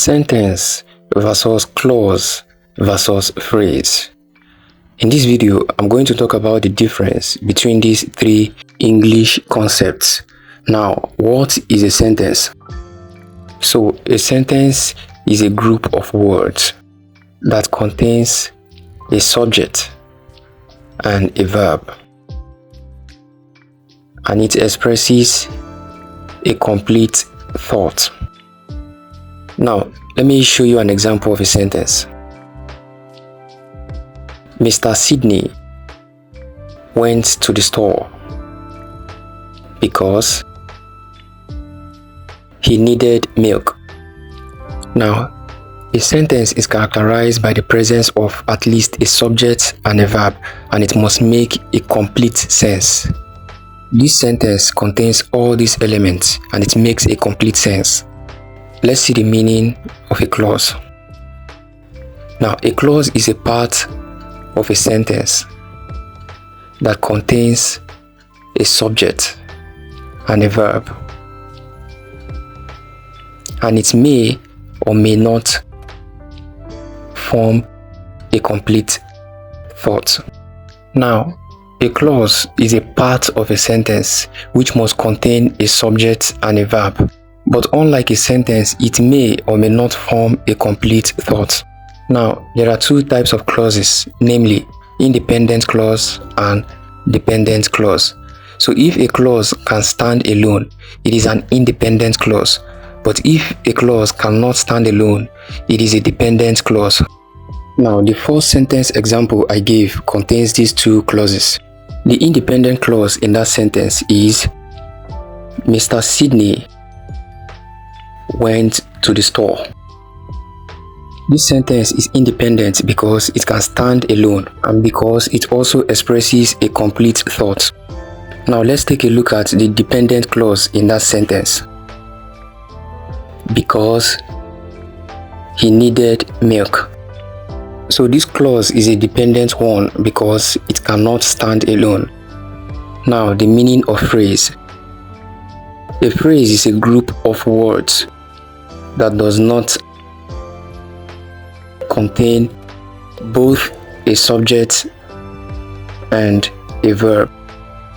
Sentence versus clause versus phrase. In this video, I'm going to talk about the difference between these three English concepts. Now, what is a sentence? So, a sentence is a group of words that contains a subject and a verb, and it expresses a complete thought. Now, let me show you an example of a sentence. Mr. Sydney went to the store because he needed milk. Now, a sentence is characterized by the presence of at least a subject and a verb, and it must make a complete sense. This sentence contains all these elements and it makes a complete sense. Let's see the meaning of a clause. Now, a clause is a part of a sentence that contains a subject and a verb, and it may or may not form a complete thought. Now, a clause is a part of a sentence which must contain a subject and a verb, but unlike a sentence, it may or may not form a complete thought. Now, there are two types of clauses, namely independent clause and dependent clause. So if a clause can stand alone, it is an independent clause. But if a clause cannot stand alone, it is a dependent clause. Now, the first sentence example I gave contains these two clauses. The independent clause in that sentence is Mr. Sydney went to the store. This sentence is independent because it can stand alone and because it also expresses a complete thought. Now let's take a look at the dependent clause in that sentence. Because he needed milk. So this clause is a dependent one because it cannot stand alone. Now, the meaning of phrase. A phrase is a group of words that does not contain both a subject and a verb.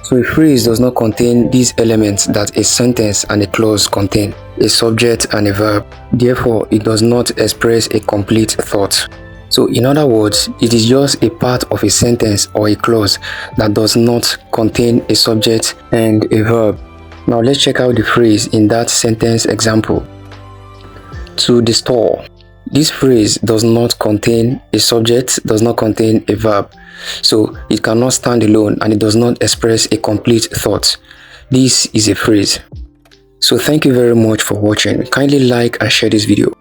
So a phrase does not contain these elements that a sentence and a clause contain, a subject and a verb. Therefore, it does not express a complete thought. So in other words, it is just a part of a sentence or a clause that does not contain a subject and a verb. Now let's check out the phrase in that sentence example. To the store. This phrase does not contain a subject, does not contain a verb. So it cannot stand alone and it does not express a complete thought. This is a phrase. So thank you very much for watching. Kindly like and share this video.